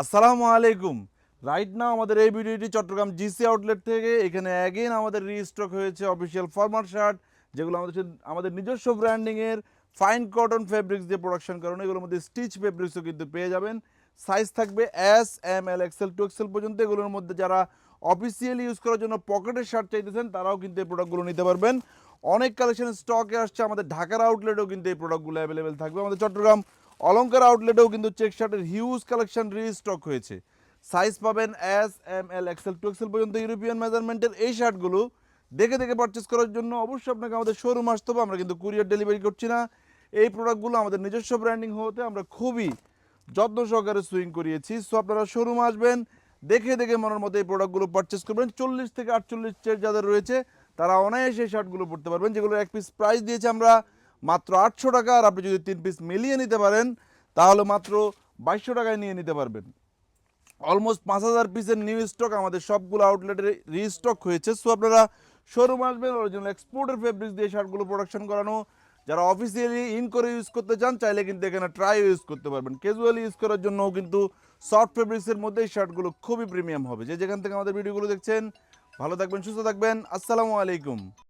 আসসালামু আলাইকুম। Right now আমাদের এই ভিডিওটি চট্টগ্রাম জিসি আউটলেট থেকে। এখানে অ্যাগেন আমাদের রিস্টক হয়েছে অফিসিয়াল ফরমাল শার্ট, যেগুলো আমাদের নিজস্ব ব্র্যান্ডিংয়ের ফাইন কটন ফেব্রিক্স দিয়ে প্রোডাকশন করানো। এগুলোর মধ্যে স্টিচ ফেব্রিক্সও কিন্তু পেয়ে যাবেন। সাইজ থাকবে এস, এম, এল, এক্সেল, 2XL পর্যন্ত। এগুলোর মধ্যে যারা অফিসিয়ালি ইউজ করার জন্য পকেটের শার্ট চাইতেছেন তারাও কিন্তু এই প্রোডাক্টগুলো নিতে পারবেন। অনেক কালেকশন স্টকে আসছে। আমাদের ঢাকার আউটলেটেও কিন্তু এই প্রোডাক্টগুলো অ্যাভেলেবেল থাকবে। আমাদের চট্টগ্রাম অলংকার আউটলেটেও কিন্তু চেক শার্টের হিউজ কালেকশন রিস্টক হয়েছে। সাইজ পাবেন এস, এম, এল, এক্সেল, 2XL পর্যন্ত ইউরোপিয়ান মেজারমেন্টের এই শার্টগুলো দেখে দেখে পারচেস করার জন্য অবশ্যই আপনাকে আমাদের শোরুম আসতে হবে। আমরা কিন্তু কুরিয়ার ডেলিভারি করছি না। এই প্রোডাক্টগুলো আমাদের নিজস্ব ব্র্যান্ডিং হতে আমরা খুবই যত্ন সহকারে সুইং করিয়েছি। সো আপনারা শোরুম আসবেন, দেখে দেখে মনের মতো এই প্রোডাক্টগুলো পারচেস করবেন। 40 থেকে 48 চের যাদের রয়েছে তারা অনায়াসে এই শার্টগুলো পড়তে পারবেন, যেগুলো এক পিস প্রাইস দিয়েছে আমরা মাত্র 800 টাকা। আর আপনি যদি 3 পিস মিলিয়ে নিতে পারেন তাহলে মাত্র 2200 টাকায় নিয়ে নিতে পারবেন। অলমোস্ট 5000 পিসের নিউ স্টক আমাদের সবগুলো আউটলেটে রিস্টক হয়েছে। সো আপনারা শোরুম আসবেন। অরিজিনাল এক্সপোর্টের ফেব্রিক্স দিয়ে শার্টগুলো প্রোডাকশন করানো। যারা অফিসিয়ালি ইন করে ইউজ করতে চান চাইলে কিন্তু এখানে ট্রাই ইউজ করতে পারবেন। ক্যাজুয়ালি ইউজ করার জন্যও কিন্তু সফট ফেব্রিক্সের মধ্যে এই শার্টগুলো খুবই প্রিমিয়াম হবে। যে যেখান থেকে আমাদের ভিডিওগুলো দেখছেন ভালো থাকবেন, সুস্থ থাকবেন। আসসালামু আলাইকুম।